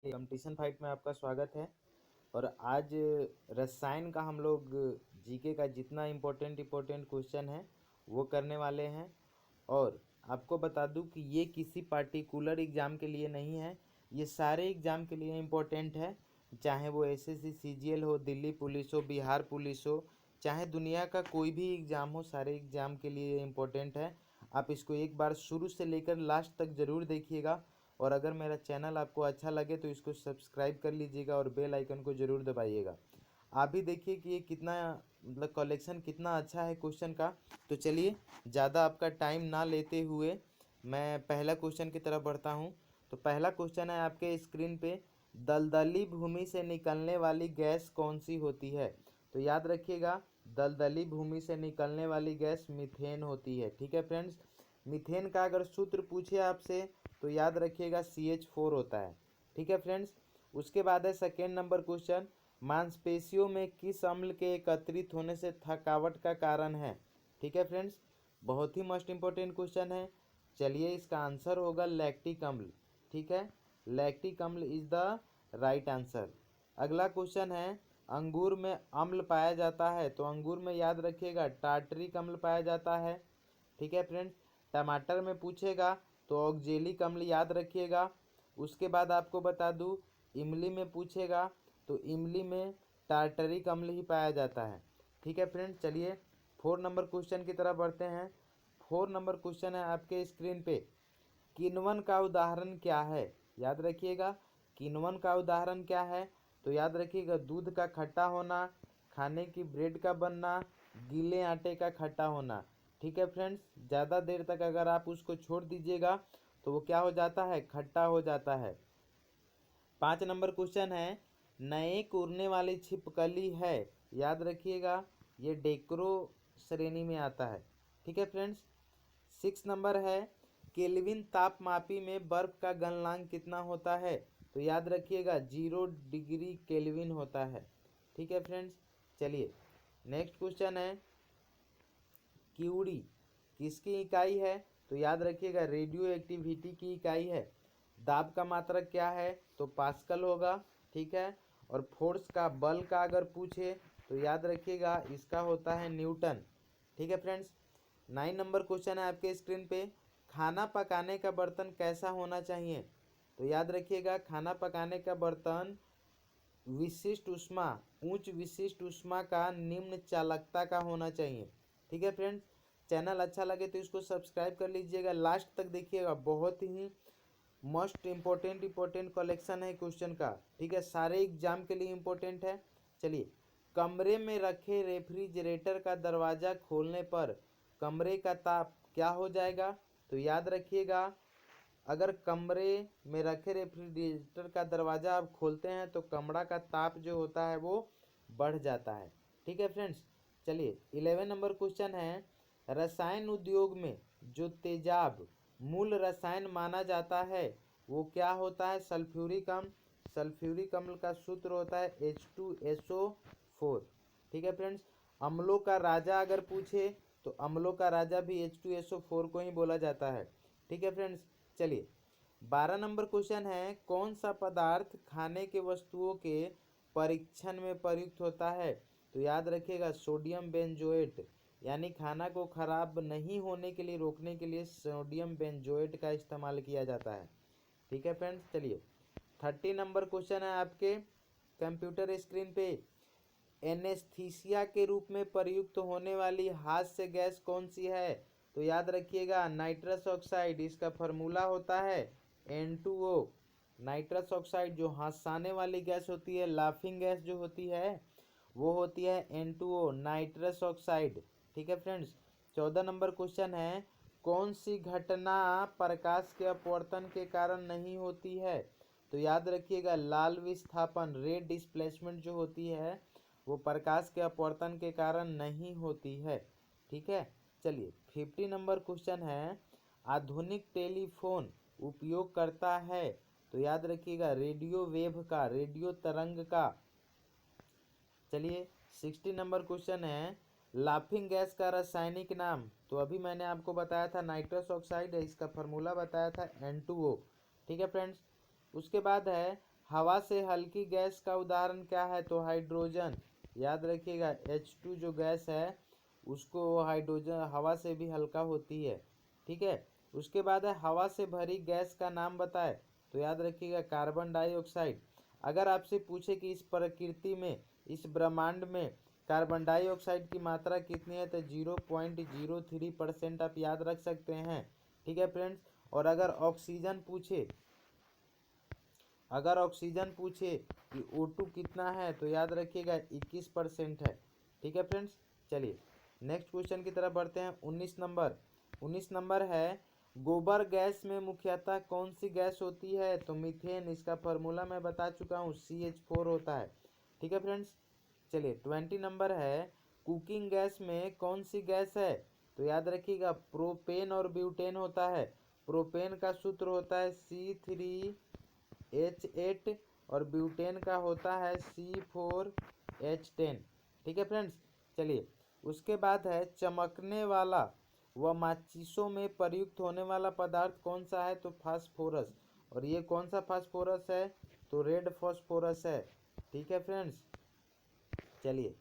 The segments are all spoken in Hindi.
कंपटीशन फाइट में आपका स्वागत है। और आज रसायन का हम लोग जीके का जितना इम्पोर्टेंट क्वेश्चन है वो करने वाले हैं। और आपको बता दूं कि ये किसी पार्टिकुलर एग्ज़ाम के लिए नहीं है, ये सारे एग्ज़ाम के लिए इम्पोर्टेंट है। चाहे वो एसएससी सीजीएल हो, दिल्ली पुलिस हो, बिहार पुलिस हो, चाहे दुनिया का कोई भी एग्ज़ाम हो, सारे एग्ज़ाम के लिए इम्पोर्टेंट है। आप इसको एक बार शुरू से लेकर लास्ट तक ज़रूर देखिएगा। और अगर मेरा चैनल आपको अच्छा लगे तो इसको सब्सक्राइब कर लीजिएगा और बेल आइकन को ज़रूर दबाइएगा। आप भी देखिए कि ये कितना मतलब कलेक्शन कितना अच्छा है क्वेश्चन का। तो चलिए ज़्यादा आपका टाइम ना लेते हुए मैं पहला क्वेश्चन की तरफ बढ़ता हूँ। तो पहला क्वेश्चन है आपके स्क्रीन पे, दलदली भूमि से निकलने वाली गैस कौन सी होती है? तो याद रखिएगा, दलदली भूमि से निकलने वाली गैस मीथेन होती है। ठीक है फ्रेंड्स, मीथेन का अगर सूत्र पूछे आपसे तो याद रखिएगा CH4 होता है। ठीक है फ्रेंड्स, उसके बाद है सेकेंड नंबर क्वेश्चन, मांसपेशियों में किस अम्ल के एकत्रित होने से थकावट का कारण है? ठीक है फ्रेंड्स, बहुत ही मोस्ट इम्पोर्टेंट क्वेश्चन है। चलिए इसका आंसर होगा लैक्टिक अम्ल। ठीक है, लैक्टिक अम्ल इज द राइट आंसर। अगला क्वेश्चन है, अंगूर में अम्ल पाया जाता है, तो अंगूर में याद रखिएगा टार्टरिक अम्ल पाया जाता है। ठीक है फ्रेंड्स, टमाटर में पूछेगा तो ऑक्जेलिक अम्ल याद रखिएगा। उसके बाद आपको बता दूं, इमली में पूछेगा तो इमली में टार्टरिक अम्ल ही पाया जाता है। ठीक है फ्रेंड्स, चलिए 4 नंबर क्वेश्चन की तरफ बढ़ते हैं। 4 नंबर क्वेश्चन है आपके स्क्रीन पे, किण्वन का उदाहरण क्या है? याद रखिएगा, किण्वन का उदाहरण क्या है? तो याद रखिएगा दूध का खट्टा होना, खाने की ब्रेड का बनना, गीले आटे का खट्टा होना। ठीक है फ्रेंड्स, ज़्यादा देर तक अगर आप उसको छोड़ दीजिएगा तो वो क्या हो जाता है? खट्टा हो जाता है। 5 नंबर क्वेश्चन है, नए उड़ने वाली छिपकली है, याद रखिएगा ये डेक्रो श्रेणी में आता है। ठीक है फ्रेंड्स, 6 नंबर है, केल्विन तापमापी में बर्फ का गलनांक कितना होता है? तो याद रखिएगा 0 डिग्री केल्विन होता है। ठीक है फ्रेंड्स, चलिए नेक्स्ट क्वेश्चन है, क्यूडी किसकी इकाई है? तो याद रखिएगा रेडियो एक्टिविटी की इकाई है। दाब का मात्रक क्या है? तो पास्कल होगा। ठीक है, और फोर्स का, बल का अगर पूछे तो याद रखिएगा इसका होता है न्यूटन। ठीक है फ्रेंड्स, 9 नंबर क्वेश्चन है आपके स्क्रीन पे, खाना पकाने का बर्तन कैसा होना चाहिए? तो याद रखिएगा खाना पकाने का बर्तन विशिष्ट ऊष्मा, उच्च विशिष्ट ऊष्मा का निम्न चालकता का होना चाहिए। ठीक है फ्रेंड्स, चैनल अच्छा लगे तो इसको सब्सक्राइब कर लीजिएगा, लास्ट तक देखिएगा, बहुत ही मोस्ट इम्पोर्टेंट कलेक्शन है क्वेश्चन का। ठीक है, सारे एग्जाम के लिए इम्पोर्टेंट है। चलिए, कमरे में रखे रेफ्रिजरेटर का दरवाज़ा खोलने पर कमरे का ताप क्या हो जाएगा? तो याद रखिएगा, अगर कमरे में रखे रेफ्रिजरेटर का दरवाज़ा आप खोलते हैं तो कमरा का ताप जो होता है वो बढ़ जाता है। ठीक है फ्रेंड्स, चलिए 11 नंबर क्वेश्चन है, रसायन उद्योग में जो तेजाब मूल रसायन माना जाता है वो क्या होता है? सल्फ्यूरिक अम्ल। सल्फ्यूरिक अम्ल का सूत्र होता है H2SO4। ठीक है फ्रेंड्स, अम्लों का राजा अगर पूछे तो अम्लों का राजा भी H2SO4 को ही बोला जाता है। ठीक है फ्रेंड्स, चलिए 12 नंबर क्वेश्चन है, कौन सा पदार्थ खाने के वस्तुओं के परीक्षण में प्रयुक्त होता है? तो याद रखिएगा सोडियम बेंजोएट, यानी खाना को खराब नहीं होने के लिए रोकने के लिए सोडियम बेंजोएट का इस्तेमाल किया जाता है। ठीक है फ्रेंड्स, चलिए 30 नंबर क्वेश्चन है आपके कंप्यूटर स्क्रीन पे, एनेस्थीसिया के रूप में प्रयुक्त होने वाली हास्य गैस कौन सी है? तो याद रखिएगा नाइट्रस ऑक्साइड, इसका फार्मूला होता है N2O। नाइट्रस ऑक्साइड जो हंसाने वाली गैस होती है, लाफिंग गैस जो होती है वो होती है N2O, नाइट्रस ऑक्साइड। ठीक है फ्रेंड्स, 14 नंबर क्वेश्चन है, कौन सी घटना प्रकाश के अपवर्तन के कारण नहीं होती है? तो याद रखिएगा लाल विस्थापन, रेड डिस्प्लेसमेंट जो होती है वो प्रकाश के अपवर्तन के कारण नहीं होती है। ठीक है, चलिए 50 नंबर क्वेश्चन है, आधुनिक टेलीफोन उपयोग करता है? तो याद रखिएगा रेडियो वेव का, रेडियो तरंग का। चलिए 60 नंबर क्वेश्चन है, लाफिंग गैस का रासायनिक नाम? तो अभी मैंने आपको बताया था नाइट्रस ऑक्साइड है, इसका फार्मूला बताया था N2O। ठीक है फ्रेंड्स, उसके बाद है हवा से हल्की गैस का उदाहरण क्या है? तो हाइड्रोजन। याद रखिएगा H2 जो गैस है उसको हाइड्रोजन हवा से भी हल्का होती है। ठीक है। उसके बाद है हवा से भरी गैस का नाम बताए। तो याद रखिएगा कार्बन डाइऑक्साइड। अगर आपसे पूछे कि इस प्रकृति में, इस ब्रह्मांड में कार्बन डाइऑक्साइड की मात्रा कितनी है, तो 0.03% आप याद रख सकते हैं। ठीक है फ्रेंड्स। और अगर ऑक्सीजन पूछे कि O2 कितना है, तो याद रखिएगा 21% है। ठीक है फ्रेंड्स। चलिए नेक्स्ट क्वेश्चन की तरफ बढ़ते हैं। 19 नंबर है, गोबर गैस में मुख्यतः कौन सी गैस होती है? तो मीथेन। इसका फॉर्मूला मैं बता चुका हूँ, CH4 होता है। ठीक है फ्रेंड्स। चलिए 20 नंबर है, कुकिंग गैस में कौन सी गैस है? तो याद रखिएगा प्रोपेन और ब्यूटेन होता है। प्रोपेन का सूत्र होता है C3H8 और ब्यूटेन का होता है C4H10। ठीक है फ्रेंड्स। चलिए उसके बाद है, चमकने वाला व माचिसों में प्रयुक्त होने वाला पदार्थ कौन सा है? तो फास्फोरस। और ये कौन सा फास्फोरस है? तो रेड फास्फोरस है। ठीक है फ्रेंड्स। चलिए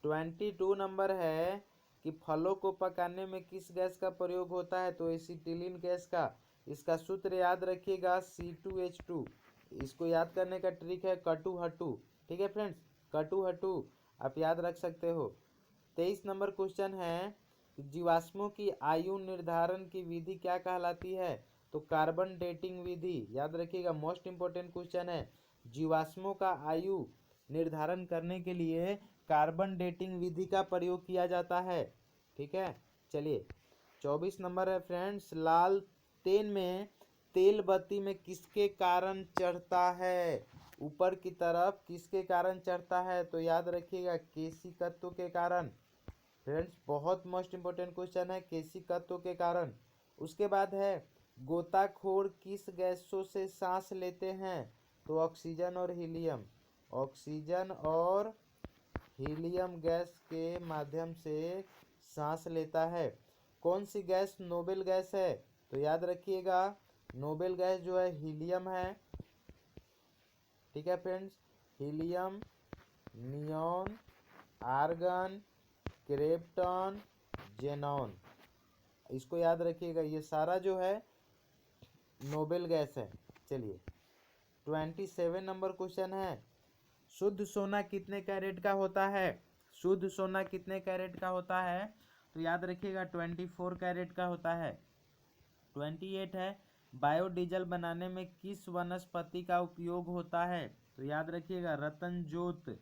22 नंबर है कि फलों को पकाने में किस गैस का प्रयोग होता है? तो एसिटिलीन गैस का। इसका सूत्र याद रखिएगा C2H2। इसको याद करने का ट्रिक है कटु हटू। ठीक है फ्रेंड्स, कटु हटू आप याद रख सकते हो। 23 नंबर क्वेश्चन है, जीवाश्मों की आयु निर्धारण की विधि क्या कहलाती है? तो कार्बन डेटिंग विधि। याद रखिएगा मोस्ट इंपोर्टेंट क्वेश्चन है। जीवाश्मों का आयु निर्धारण करने के लिए कार्बन डेटिंग विधि का प्रयोग किया जाता है। ठीक है। चलिए 24 नंबर है फ्रेंड्स, लाल तेल में तेल बत्ती में किसके कारण चढ़ता है? ऊपर की तरफ किसके कारण चढ़ता है? तो याद रखिएगा केशिकत्व के कारण। फ्रेंड्स बहुत मोस्ट इंपोर्टेंट क्वेश्चन है, केशिकत्व के कारण। उसके बाद है, गोताखोर किस गैसों से सांस लेते हैं? तो ऑक्सीजन और हीलियम। ऑक्सीजन और हीलियम गैस के माध्यम से सांस लेता है। कौन सी गैस नोबेल गैस है? तो याद रखिएगा नोबेल गैस जो है हीलियम है। ठीक है friends, helium, neon, argon, krypton, xenon, इसको याद रखिएगा। ये सारा जो है नोबेल गैस है। चलिए 27 नंबर क्वेश्चन है, शुद्ध सोना कितने कैरेट का होता है? शुद्ध सोना कितने कैरेट का होता है? तो याद रखिएगा 24 कैरेट का होता है। 28 है, बायोडीजल बनाने में किस वनस्पति का उपयोग होता है? तो याद रखिएगा रतन ज्योत।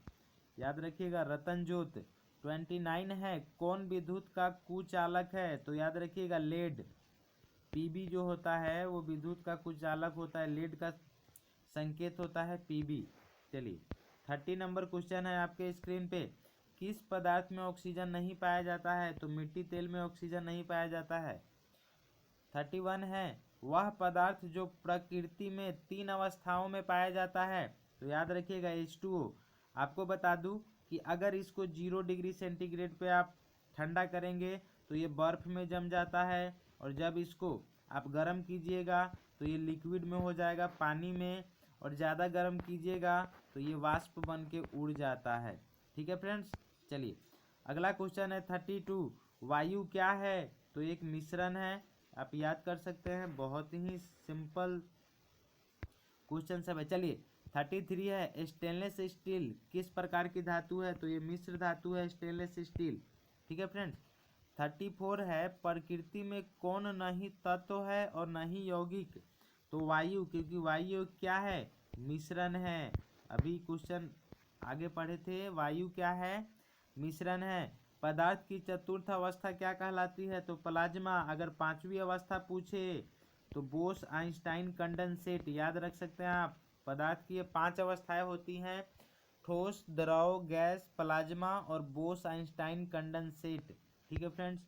याद रखिएगा रतन ज्योत। 29 है, कौन विद्युत का कुचालक है? तो याद रखिएगा लेड। पीबी जो होता है वो विद्युत का कुचालक होता है, लेड का संकेत होता है पीबी। चलिए 30 नंबर क्वेश्चन है आपके स्क्रीन पे, किस पदार्थ में ऑक्सीजन नहीं पाया जाता है? तो मिट्टी तेल में ऑक्सीजन नहीं पाया जाता है। 31 है, वह पदार्थ जो प्रकृति में 3 अवस्थाओं में पाया जाता है? तो याद रखिएगा H2O। आपको बता दूं कि अगर इसको 0 डिग्री सेंटीग्रेड पे आप ठंडा करेंगे तो ये बर्फ में जम जाता है, और जब इसको आप गर्म कीजिएगा तो ये लिक्विड में हो जाएगा, पानी में, और ज़्यादा गर्म कीजिएगा तो ये वाष्प बन के उड़ जाता है। ठीक है फ्रेंड्स। चलिए अगला क्वेश्चन है 32, वायु क्या है? तो एक मिश्रण है, आप याद कर सकते हैं, बहुत ही सिंपल क्वेश्चन सब है। चलिए 33 है, स्टेनलेस स्टील किस प्रकार की धातु है? तो ये मिश्र धातु है स्टेनलेस स्टील। ठीक है फ्रेंड्स। 34 है, प्रकृति में कौन नहीं तत्व है और नहीं यौगिक? तो वायु, क्योंकि वायु क्या है? मिश्रण है। अभी क्वेश्चन आगे पढ़े थे, वायु क्या है? मिश्रण है। पदार्थ की चतुर्थ अवस्था क्या कहलाती है? तो प्लाज्मा। अगर पांचवी अवस्था पूछे तो बोस आइंस्टाइन कंडेंसेट। याद रख सकते हैं आप, पदार्थ की ये 5 अवस्थाएं होती हैं, ठोस, द्रव, गैस, प्लाज्मा और बोस आइंस्टाइन कंडेंसेट। ठीक है फ्रेंड्स।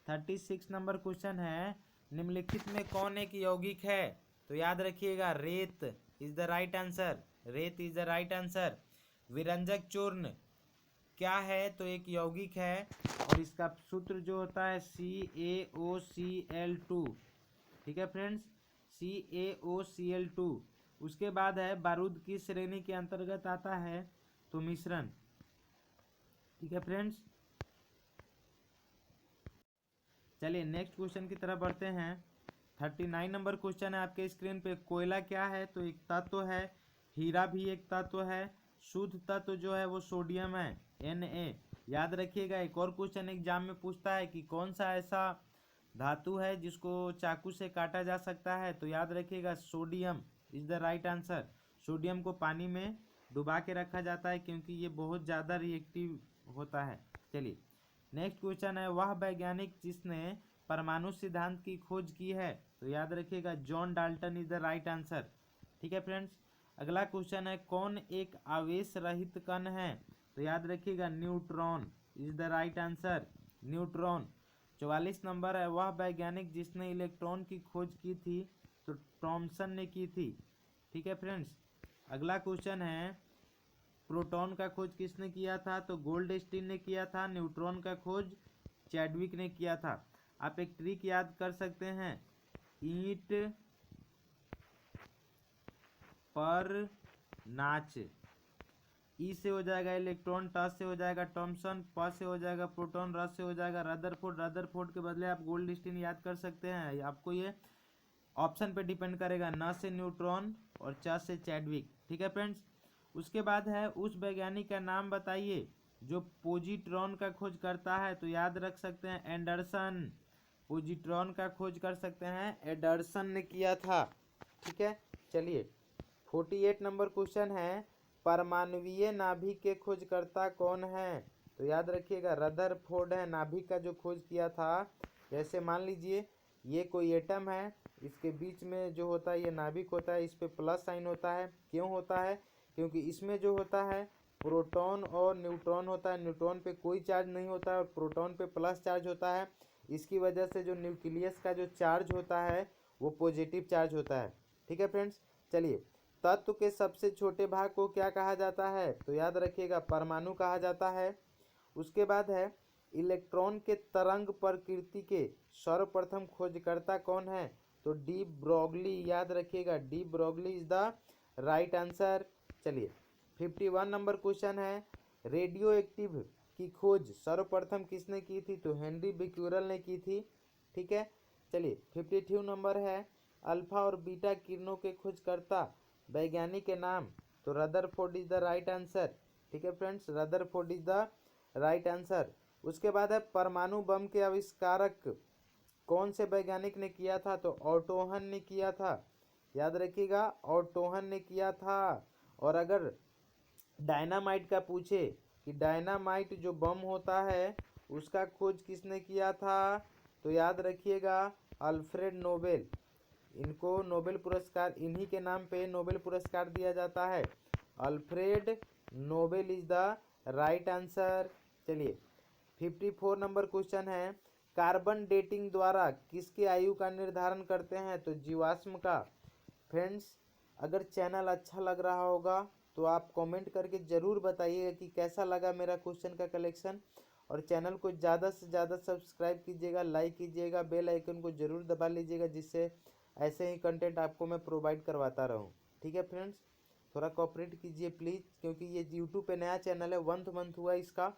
36 नंबर क्वेश्चन है, निम्नलिखित में कौन एक यौगिक है? तो याद रखिएगा रेत इज द राइट आंसर। रेत इज द राइट आंसर। विरंजक चूर्ण क्या है? तो एक यौगिक है, और इसका सूत्र जो होता है CaOCl2। ठीक है फ्रेंड्स, CaOCl2। उसके बाद है बारूद किस श्रेणी के अंतर्गत आता है, तो मिश्रण। ठीक है फ्रेंड्स, चलिए नेक्स्ट क्वेश्चन की तरफ बढ़ते हैं। 39 नंबर क्वेश्चन है आपके स्क्रीन पे। कोयला क्या है, तो एक तत्व है। हीरा भी एक तत्व है। शुद्ध तत्व जो है वो सोडियम है, Na। याद रखिएगा, एक और क्वेश्चन एग्जाम में पूछता है कि कौन सा ऐसा धातु है जिसको चाकू से काटा जा सकता है, तो याद रखिएगा sodium is the right answer. Sodium को पानी में डुबा के रखा जाता है क्योंकि ये बहुत ज़्यादा रिएक्टिव होता है। चलिए नेक्स्ट क्वेश्चन है, वह वैज्ञानिक जिसने परमाणु सिद्धांत की खोज की है, तो याद रखिएगा John Dalton is the right answer. ठीक है फ्रेंड्स, अगला क्वेश्चन है, कौन एक आवेश रहित कण है, तो याद रखिएगा neutron is the right answer, neutron. 44 number है, वह वैज्ञानिक जिसने इलेक्ट्रॉन की खोज की थी, तो थॉमसन ने की थी। ठीक है फ्रेंड्स, अगला क्वेश्चन है, प्रोटॉन का खोज किसने किया था, तो गोल्डस्टीन ने किया था। न्यूट्रॉन का खोज चैडविक ने किया था। आप एक ट्रिक याद कर सकते हैं, ईंट पर नाच। ई से हो जाएगा इलेक्ट्रॉन, ट से हो जाएगा थॉमसन, प से हो जाएगा प्रोटॉन, र से हो जाएगा रदरफोर्ड। रदरफोर्ड के बदले आप गोल्डस्टीन याद कर सकते हैं। आपको ये ऑप्शन पे डिपेंड करेगा, न से न्यूट्रॉन और च से चैडविक। ठीक है फ्रेंड्स, उसके बाद है, उस वैज्ञानिक का नाम बताइए जो पोजिट्रॉन का खोज करता है, तो याद रख सकते हैं एंडरसन। पोजिट्रॉन का खोज कर सकते हैं, एंडरसन ने किया था। ठीक है, चलिए 48 नंबर क्वेश्चन है, परमाणुवीय नाभिक के खोजकर्ता कौन है, तो याद रखिएगा रदरफोर्ड है नाभिक का जो खोज किया था। जैसे मान लीजिए ये कोई एटम है, इसके बीच में जो होता है ये नाभिक होता है, इस पे प्लस साइन होता है। क्यों होता है, क्योंकि इसमें जो होता है प्रोटॉन और न्यूट्रॉन होता है। न्यूट्रॉन पे कोई चार्ज नहीं होता है और प्रोटॉन पे प्लस चार्ज होता है। इसकी वजह से जो न्यूक्लियस का जो चार्ज होता है वो पॉजिटिव चार्ज होता है। ठीक है फ्रेंड्स, चलिए तत्व के सबसे छोटे भाग को क्या कहा जाता है, तो याद रखिएगा परमाणु कहा जाता है। उसके बाद है, इलेक्ट्रॉन के तरंग प्रकृति के सर्वप्रथम खोजकर्ता कौन है, तो डी ब्रोगली। याद रखिएगा de Broglie is the right answer. चलिए 51 नंबर क्वेश्चन है, रेडियो एक्टिव की खोज सर्वप्रथम किसने की थी, तो हेनरी बेक्यूरेल ने की थी। ठीक है, चलिए 52 नंबर है, अल्फा और बीटा किरणों के खोजकर्ता वैज्ञानिक के नाम, तो Rutherford is the right answer. ठीक है friends, Rutherford is the right answer. उसके बाद है, परमाणु बम के आविष्कारक कौन से वैज्ञानिक ने किया था, तो ऑटो हन ने किया था। याद रखिएगा ऑटो हन ने किया था। और अगर डायनामाइट का पूछे कि डायनामाइट जो बम होता है उसका खोज किसने किया था, तो याद रखिएगा अल्फ्रेड नोबेल। इनको नोबेल पुरस्कार, इन्हीं के नाम पे नोबेल पुरस्कार दिया जाता है। Alfred Nobel is the right answer. चलिए 54 नंबर क्वेश्चन है, कार्बन डेटिंग द्वारा किसकी आयु का निर्धारण करते हैं, तो जीवाश्म का। फ्रेंड्स, अगर चैनल अच्छा लग रहा होगा तो आप कमेंट करके ज़रूर बताइएगा कि कैसा लगा मेरा क्वेश्चन का कलेक्शन। और चैनल को ज़्यादा से ज़्यादा सब्सक्राइब कीजिएगा, लाइक कीजिएगा, बेल आइकन को ज़रूर दबा लीजिएगा, जिससे ऐसे ही कंटेंट आपको मैं प्रोवाइड करवाता रहूँ। ठीक है फ्रेंड्स, थोड़ा कोऑपरेट कीजिए प्लीज़, क्योंकि ये यूट्यूब पे नया चैनल है, 1 मंथ हुआ इसका,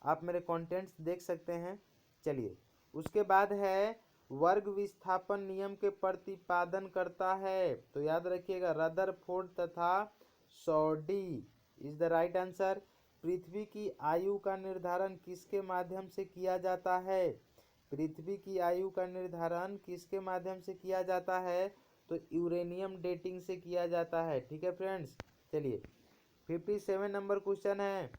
आप मेरे कंटेंट्स देख सकते हैं। चलिए उसके बाद है, वर्ग विस्थापन नियम के प्रतिपादन करता है, तो याद रखिएगा रदरफोर्ड तथा सॉडी इज द राइट आंसर। पृथ्वी की आयु का निर्धारण किसके माध्यम से किया जाता है, पृथ्वी की आयु का निर्धारण किसके माध्यम से किया जाता है, तो यूरेनियम डेटिंग से किया जाता है। ठीक है फ्रेंड्स, चलिए 57 नंबर क्वेश्चन है,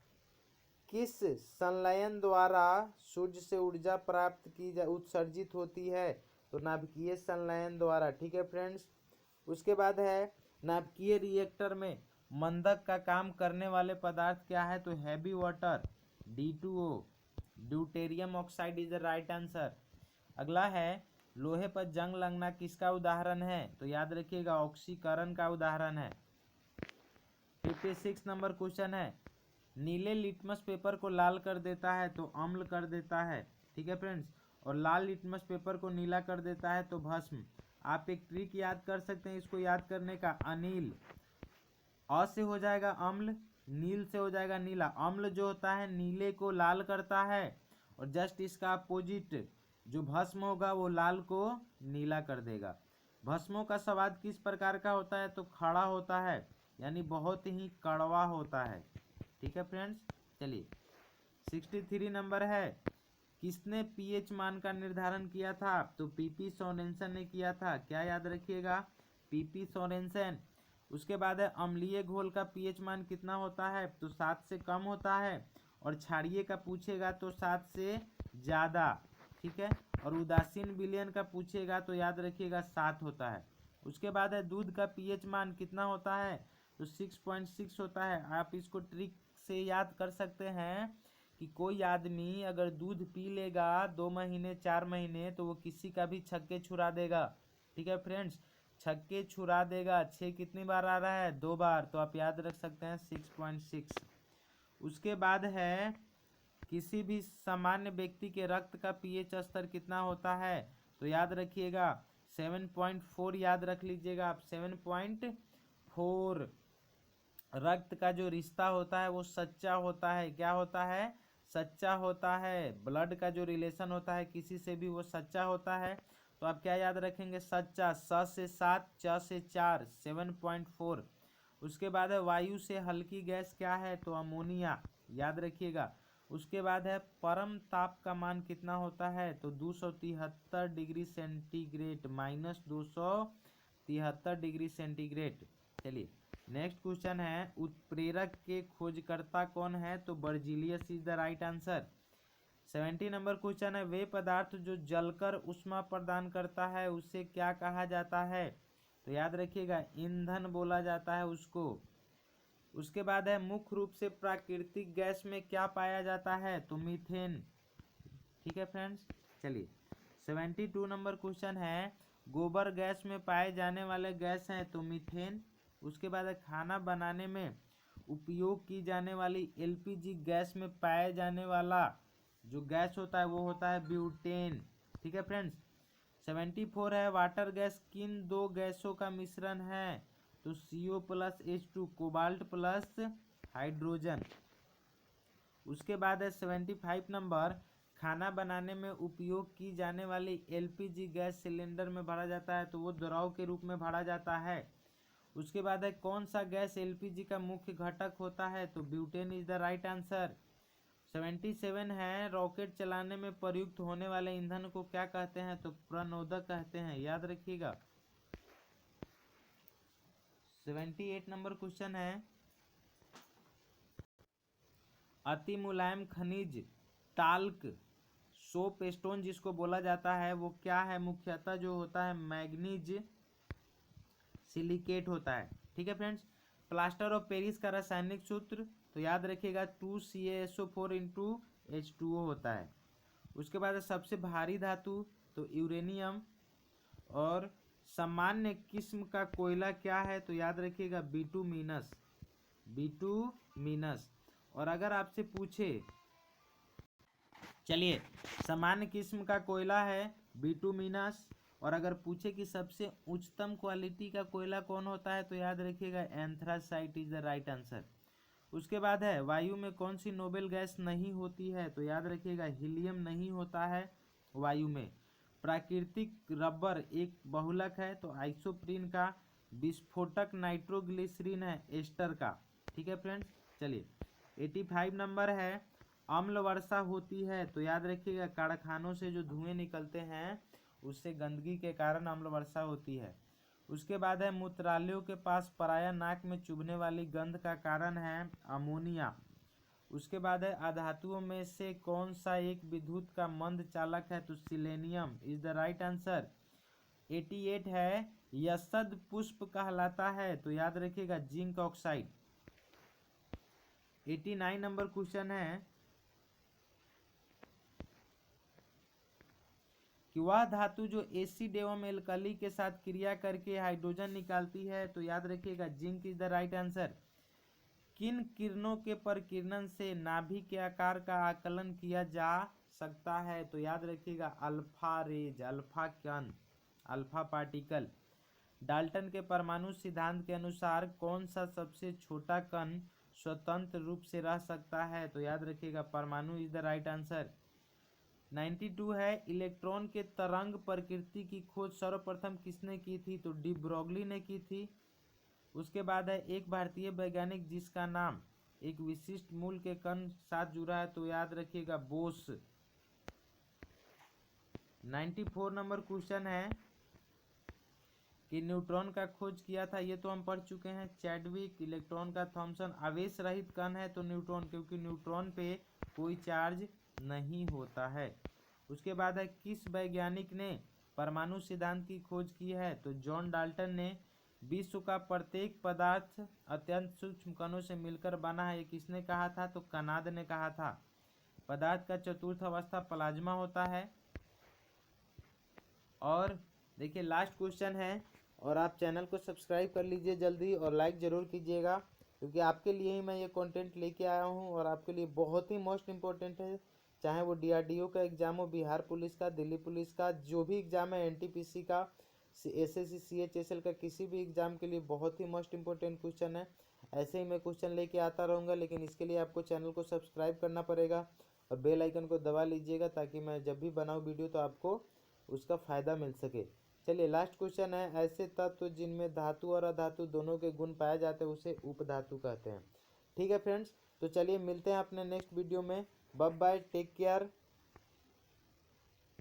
किस संलयन द्वारा सूर्य से ऊर्जा प्राप्त की जा उत्सर्जित होती है, तो नाभिकीय संलयन द्वारा। ठीक है फ्रेंड्स, उसके बाद है, नाभिकीय रिएक्टर में मंदक का काम करने वाले पदार्थ क्या है, तो heavy water D2O, deuterium oxide is the right answer. अगला है, लोहे पर जंग लगना किसका उदाहरण है, तो याद रखिएगा ऑक्सीकरण का उदाहरण है। 56 नंबर क्वेश्चन है, नीले लिटमस पेपर को लाल कर देता है तो अम्ल कर देता है। ठीक है फ्रेंड्स, और लाल लिटमस पेपर को नीला कर देता है तो भस्म। आप एक ट्रिक याद कर सकते हैं इसको याद करने का। अनिल, अ से हो जाएगा अम्ल, नील से हो जाएगा नीला। अम्ल जो होता है नीले को लाल करता है, और जस्ट इसका अपोजिट जो भस्म होगा वो लाल को नीला कर देगा। भस्मों का स्वाद किस प्रकार का होता है? तो खड़ा होता है, यानी बहुत ही कड़वा होता है। ठीक है फ्रेंड्स, चलिए 63 नंबर है। किसने पीएच मान का निर्धारण किया था? तो पीपी सोरेनसन ने किया था। क्या याद रखिएगा? PP Sorensen. उसके बाद है अम्लीय घोल का पीएच मान कितना होता है? तो 7 से कम होता है, और क्षारीय का पूछेगा तो 7 से ज़्यादा। ठीक है, और उदासीन विलयन का पूछेगा तो याद रखिएगा 7 होता है। उसके बाद है दूध का पीएच मान कितना होता है? तो 6.6 होता है। आप इसको ट्रिक से याद कर सकते हैं कि कोई आदमी अगर दूध पी लेगा 2 महीने 4 महीने तो वो किसी का भी छक्के छुड़ा देगा। ठीक है फ्रेंड्स, छक्के छुड़ा देगा। 6 कितनी बार आ रहा है? 2 बार, तो आप याद रख सकते हैं 6.6। उसके बाद है किसी भी सामान्य व्यक्ति के रक्त का पीएच स्तर कितना होता है? तो याद रखिएगा 7.4 याद रख लीजिएगा आप, 7.4। रक्त का जो रिश्ता होता है वो सच्चा होता है। क्या होता है? सच्चा होता है। ब्लड का जो रिलेशन होता है किसी से भी वो सच्चा होता है। तो आप क्या याद रखेंगे? सच्चा। स से 7, च से 4, 7.4। उसके बाद है वायु से हल्की गैस क्या है? तो अमोनिया, याद रखिएगा। उसके बाद है परम ताप का मान कितना होता है? तो 273 डिग्री सेंटीग्रेड, -273 डिग्री सेंटीग्रेड। चलिए नेक्स्ट क्वेश्चन है, उत्प्रेरक के खोजकर्ता कौन है? तो Berzelius is the right answer. 70 number question है, वे पदार्थ जो जलकर उष्मा प्रदान करता है उसे क्या कहा जाता है? तो याद रखिएगा ईंधन बोला जाता है उसको। उसके बाद है मुख्य रूप से प्राकृतिक गैस में क्या पाया जाता है? तो मीथेन। ठीक है फ्रेंड्स, चलिए 72 नंबर क्वेश्चन है, गोबर गैस में पाए जाने वाले गैस हैं? तो मीथेन। उसके बाद है खाना बनाने में उपयोग की जाने वाली एलपीजी गैस में पाए जाने वाला जो गैस होता है वो होता है ब्यूटेन। ठीक है फ्रेंड्स, 74 है, वाटर गैस किन दो गैसों का मिश्रण है? तो CO plus H2, cobalt plus hydrogen. उसके बाद है 75 नंबर, खाना बनाने में उपयोग की जाने वाली एलपीजी गैस सिलेंडर में भरा जाता है तो वो द्रव के रूप में भरा जाता है। उसके बाद है कौन सा गैस एलपीजी का मुख्य घटक होता है? तो butane is the right answer. 77 है, रॉकेट चलाने में प्रयुक्त होने वाले ईंधन को क्या कहते हैं? तो प्रणोदक कहते हैं, याद रखिएगा। 78 नंबर क्वेश्चन है, अति मुलायम खनिज टाल्क सोप स्टोन जिसको बोला जाता है वो क्या है? मुख्यतः जो होता है मैग्नीज सिलिकेट होता है। ठीक है फ्रेंड्स, प्लास्टर ऑफ पेरिस का रासायनिक सूत्र तो याद रखिएगा 2CaSO4 इंटू H2O होता है। उसके बाद सबसे भारी धातु तो यूरेनियम, और सामान्य किस्म का कोयला क्या है? तो याद रखिएगा बिटुमिनस, बिटुमिनस। और अगर आपसे पूछे, चलिए सामान्य किस्म का कोयला है बिटुमिनस, और अगर पूछे कि सबसे उच्चतम क्वालिटी का कोयला कौन होता है? तो याद रखिएगा anthracite is the right answer. उसके बाद है वायु में कौन सी नोबेल गैस नहीं होती है? तो याद रखिएगा हीलियम नहीं होता है वायु में। प्राकृतिक रबर एक बहुलक है तो आइसोप्रीन का। विस्फोटक नाइट्रोग्लिसरीन है एस्टर का। ठीक है फ्रेंड्स, चलिए 85 नंबर है, अम्ल वर्षा होती है तो याद रखिएगा कारखानों से जो धुएं निकलते हैं उससे गंदगी के कारण अम्ल वर्षा होती है। उसके बाद है मूत्रालयों के पास पराया नाक में चुभने वाली गंध का कारण है अमोनिया। उसके बाद है अधातुओं में से कौन सा एक विद्युत का मंद चालक है? तो selenium is the right answer. 88 है, यशद पुष्प कहलाता है तो याद रखिएगा जिंक ऑक्साइड। 89 नंबर क्वेश्चन है कि वह धातु जो एसिड एवं एल्कली के साथ क्रिया करके हाइड्रोजन निकालती है तो याद रखिएगा zinc is the right answer. किन किरणों के प्रकीर्णन से नाभि के आकार का आकलन किया जा सकता है? तो याद रखिएगा अल्फा रेज, अल्फा किरण। Alpha particle. डाल्टन के परमाणु सिद्धांत के अनुसार कौन सा सबसे छोटा कण स्वतंत्र रूप से रह सकता है? तो याद रखिएगा परमाणु इज द राइट आंसर। 92 है, इलेक्ट्रॉन के तरंग प्रकृति की खोज सर्वप्रथम किसने की थी? तो डी ब्रोगली ने की थी। उसके बाद है, एक भारतीय वैज्ञानिक जिसका नाम एक विशिष्ट मूल के कण साथ जुड़ा है, तो याद रखिएगा बोस। 94 नंबर क्वेश्चन है कि न्यूट्रॉन का खोज किया था, ये तो हम पढ़ चुके हैं, चैडविक। इलेक्ट्रॉन का थॉमसन। आवेश रहित कण है तो न्यूट्रॉन, क्योंकि न्यूट्रॉन पे कोई चार्ज नहीं होता है। उसके बाद है, किस वैज्ञानिक ने परमाणु सिद्धांत की खोज की है? तो जॉन डाल्टन ने। विश्व का प्रत्येक पदार्थ अत्यंत सूक्ष्म कणों से मिलकर बना है, ये किसने कहा था? तो कनाद ने कहा था। पदार्थ का चतुर्थ अवस्था प्लाज्मा होता है। और देखिए लास्ट क्वेश्चन है, और आप चैनल को सब्सक्राइब कर लीजिए जल्दी और लाइक ज़रूर कीजिएगा, क्योंकि आपके लिए ही मैं ये कंटेंट लेके आया हूँ और आपके लिए बहुत ही मोस्ट इम्पोर्टेंट है। चाहे वो DRDO का एग्ज़ाम हो, बिहार पुलिस का, दिल्ली पुलिस का, जो भी एग्ज़ाम है, NTPC का, SSC CHSL का, किसी भी एग्ज़ाम के लिए बहुत ही मोस्ट इम्पोर्टेंट क्वेश्चन है। ऐसे ही मैं क्वेश्चन लेके आता रहूँगा, लेकिन इसके लिए आपको चैनल को सब्सक्राइब करना पड़ेगा और बेल आइकन को दबा लीजिएगा, ताकि मैं जब भी बनाऊँ वीडियो तो आपको उसका फ़ायदा मिल सके। चलिए लास्ट क्वेश्चन है, ऐसे तत्व जिनमें धातु और अधातु दोनों के गुण पाए जाते हैं उसे उपधातु कहते हैं। ठीक है फ्रेंड्स, तो चलिए मिलते हैं अपने नेक्स्ट वीडियो में। Bye bye, take care.